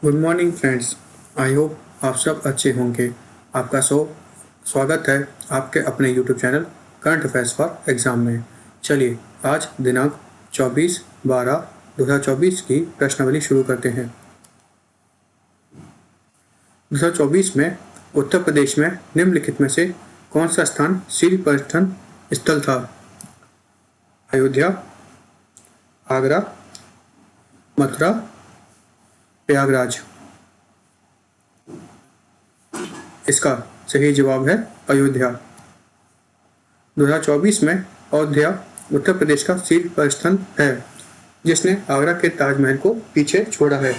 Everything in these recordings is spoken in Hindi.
Good morning friends. I hope आप सब अच्छे होंगे। आपका स्वागत है आपके अपने YouTube channel current affairs for exam में। चलिए आज दिनांक 24/12/2024 की प्रश्नावली शुरू करते हैं। 2024 में उत्तर प्रदेश में निम्नलिखित में से कौन सा स्थान शीर्ष पर्यटन स्थल था? अयोध्या, आगरा, मथुरा, प्रयागराज। इसका सही जवाब है अयोध्या। 2024 में अयोध्या उत्तर प्रदेश का शीर्ष पर्यटन है, जिसने आगरा के ताजमहल को पीछे छोड़ा है।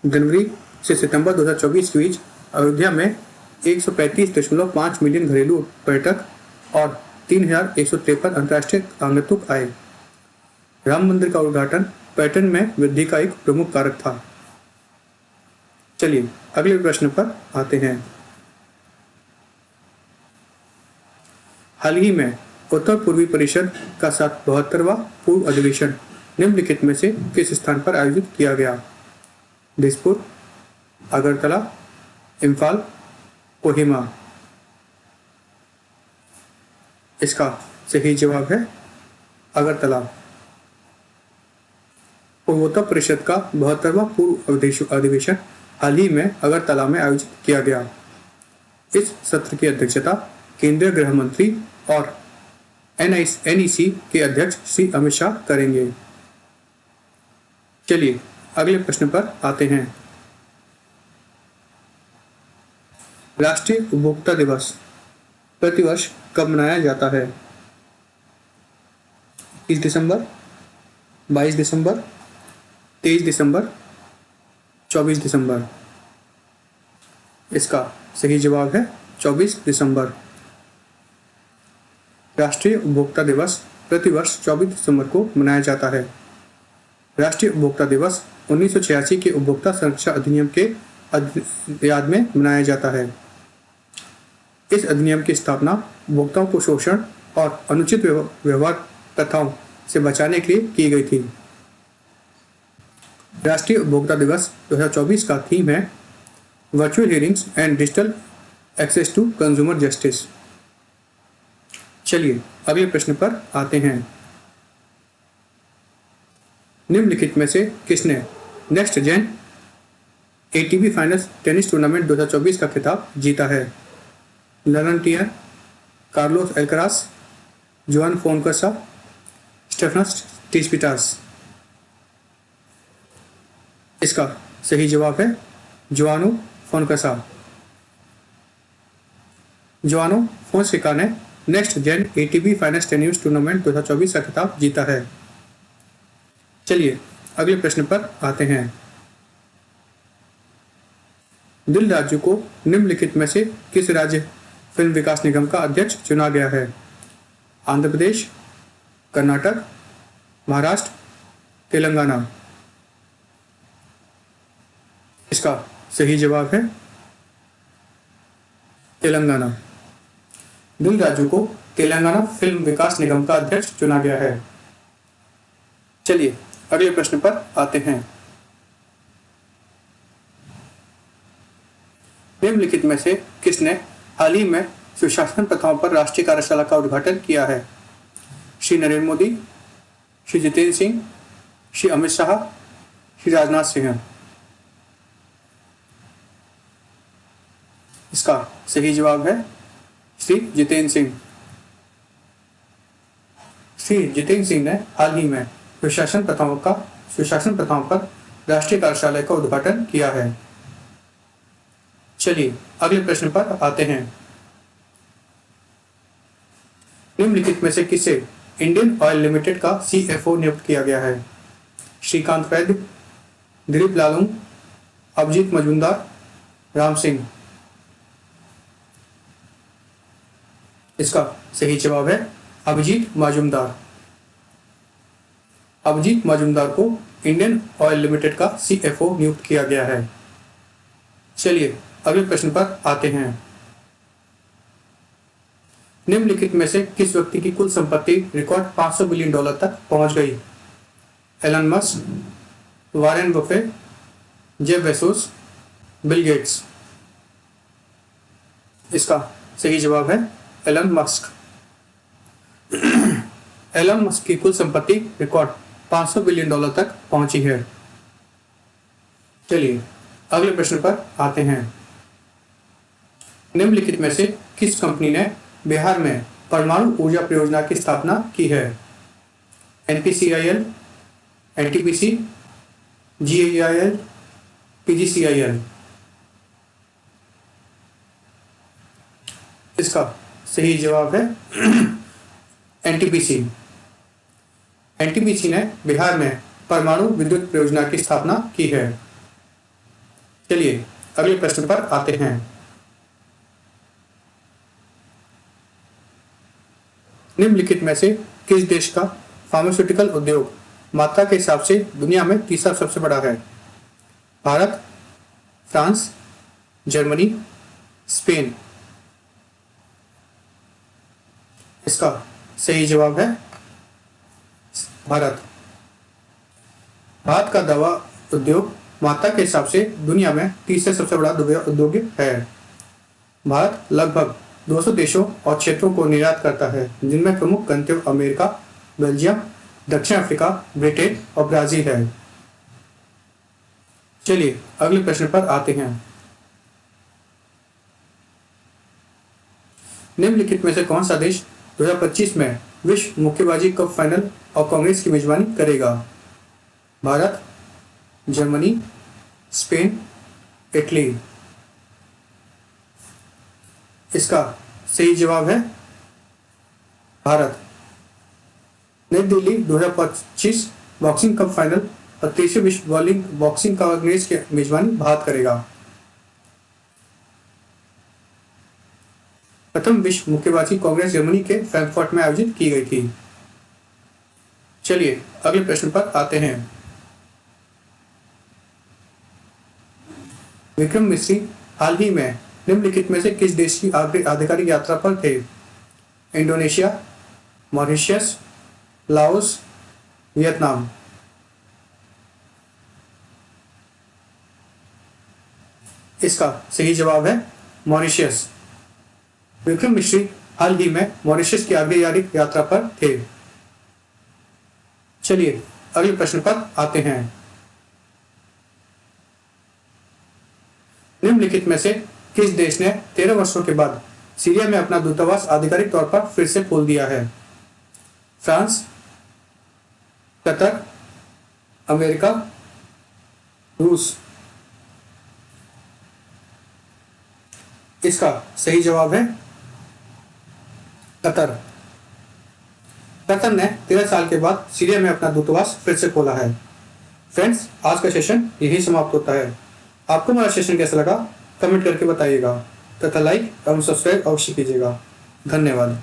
जनवरी से सितंबर 2024 के बीच अयोध्या में 135.5 मिलियन घरेलू पर्यटक और 3,153 अंतर्राष्ट्रीय आगंतुक आए। राम मंदिर का उद्घाटन पर्यटन में वृद्धि का एक प्रमुख कारक था। चलिए अगले प्रश्न पर आते हैं। हाल ही में उत्तर पूर्वी परिषद का 72वां पूर्व अधिवेशन निम्नलिखित में से किस स्थान पर आयोजित किया गया? दिसपुर, अगरतला, इम्फाल, कोहिमा। इसका सही जवाब है अगरतला। पूर्वोत्तर परिषद का 72वां पूर्व अधिवेशन हाल ही में अगरतला में आयोजित किया गया। इस सत्र की अध्यक्षता केंद्रीय गृह मंत्री और NEC के अध्यक्ष श्री अमित शाह करेंगे। चलिए अगले प्रश्न पर आते हैं। राष्ट्रीय उपभोक्ता दिवस प्रतिवर्ष कब मनाया जाता है? 30 दिसंबर, 22 दिसंबर, 23 दिसंबर, 24 दिसंबर। इसका सही जवाब है 24 दिसंबर। राष्ट्रीय उपभोक्ता दिवस प्रतिवर्ष 24 दिसंबर को मनाया जाता है। राष्ट्रीय उपभोक्ता दिवस 1986 के उपभोक्ता संरक्षण अधिनियम के याद में मनाया जाता है। इस अधिनियम की स्थापना उपभोक्ताओं को शोषण और अनुचित व्यवहार प्रथाओं से बचाने के लिए की गई थी। राष्ट्रीय उपभोक्ता दिवस 2024 का थीम है virtual hearings and digital access to consumer justice. चलिए अगले प्रश्न पर आते हैं। निम्नलिखित में से किसने next gen ATP finals tennis tournament 2024 का खिताब जीता है? लरन टियर, कार्लोस एल्करास, जुआन फोनकसा, स्टेफनस टिस्पिटास। इसका सही जवाब है जुआनो फोनकसा। जुआनो फोनसेका ने next gen ATP finals tennis tournament 2024 का खिताब जीता है। चलिए अगले प्रश्न पर आते हैं। दिल राजू को निम्नलिखित में से किस राज्य फिल्म विकास निगम का अध्यक्ष चुना गया है? आंध्र प्रदेश, कर्नाटक, महाराष्ट्र, तेलंगाना। इसका सही जवाब है तेलंगाना। दिल राजू को तेलंगाना फिल्म विकास निगम का अध्यक्ष चुना गया है। चलिए अगले प्रश्न पर आते हैं। निम्नलिखित में से किसने हाल ही में सुशासन प्रथाओं पर राष्ट्रीय कार्यशाला का उद्घाटन किया है? श्री नरेंद्र मोदी, श्री जितेंद्र सिंह, श्री अमित शाह, श्री राजनाथ सिंह। इसका सही जवाब है श्री जितेंद्र सिंह। श्री जितेंद्र सिंह ने हाल ही में सुशासन प्रथाओं पर राष्ट्रीय कार्यशाला का उद्घाटन किया है। चलिए अगले प्रश्न पर आते हैं। निम्नलिखित में से किसे इंडियन ऑयल लिमिटेड का CFO नियुक्त किया गया है? श्रीकांत वैद्य, दिलीप लालूंग, अभिजीत मजूमदार, राम सिंह। इसका सही जवाब है अभिजीत मजूमदार। अभिजीत मजूमदार को इंडियन ऑयल लिमिटेड का CFO नियुक्त किया गया है। चलिए अगले प्रश्न पर आते हैं। निम्नलिखित में से किस व्यक्ति की कुल संपत्ति रिकॉर्ड $500 बिलियन तक पहुंच गई? Elon Musk, Warren Buffett, Jeff Bezos, Bill Gates. इसका सही जवाब है एलन मस्क। एलन मस्क की कुल संपत्ति रिकॉर्ड $500 बिलियन तक पहुंची है। चलिए अगले प्रश्न पर आते हैं। निम्नलिखित में से किस कंपनी ने बिहार में परमाणु ऊर्जा परियोजना की स्थापना की है? NPCIL, NTPC, GAIL, PGCIL। इसका सही जवाब है NTPC। NTPC ने बिहार में परमाणु विद्युत परियोजना की स्थापना की है। चलिए अगले प्रश्न पर आते हैं। निम्नलिखित में से किस देश का फार्मास्यूटिकल उद्योग मात्रा के हिसाब से दुनिया में तीसरा सबसे बड़ा है? Bharat, France, Germany, Spain. इसका सही जवाब है भारत। भारत का दवा उद्योग मात्रा के हिसाब से दुनिया में तीसरा सबसे बड़ा उद्योग है। भारत लगभग 200 देशों और क्षेत्रों को निर्यात करता है, जिनमें प्रमुख गंतव्य अमेरिका, बेल्जियम, दक्षिण अफ्रीका, ब्रिटेन और ब्राजील है। चलिए अगले प्रश्न पर आते हैं। निम्नलिखित में से कौन सा देश 2025 में विश्व मुक्केबाजी कप फाइनल और कांग्रेस की मेजबानी करेगा? Bharat, Germany, Spain, Italy. इसका सही जवाब है भारत। नई दिल्ली 2025 बॉक्सिंग कप फाइनल और 23वें विश्व बॉक्सिंग कांग्रेस की मेजबानी भारत करेगा। प्रथम विश्व मुक्केबाजी कांग्रेस जर्मनी के फ्रैंकफर्ट में आयोजित की गई थी। चलिए अगले प्रश्न पर आते हैं। विक्रम मिश्री हाल ही में निम्नलिखित में से किस देश की आधिकारिक यात्रा पर थे? Indonesia, Mauritius, Laos, Vietnam. इसका सही जवाब है मॉरिशस। विक्रम मिश्री हाल ही में मॉरिशस की आधिकारिक यात्रा पर थे। चलिए अगले प्रश्न पर आते हैं। निम्नलिखित में से किस देश ने 13 वर्षों के बाद सीरिया में अपना दूतावास आधिकारिक तौर पर फिर से खोल दिया है? फ्रांस, कतर, अमेरिका, रूस। इसका सही जवाब है कतर। कतर ने 13 साल के बाद सीरिया में अपना दूतावास फिर से खोला है। फ्रेंड्स, आज का सेशन यही समाप्त होता है। आपको हमारा सेशन कैसा लगा कमेंट करके बताइएगा तथा लाइक एवं सब्सक्राइब अवश्य कीजिएगा। धन्यवाद।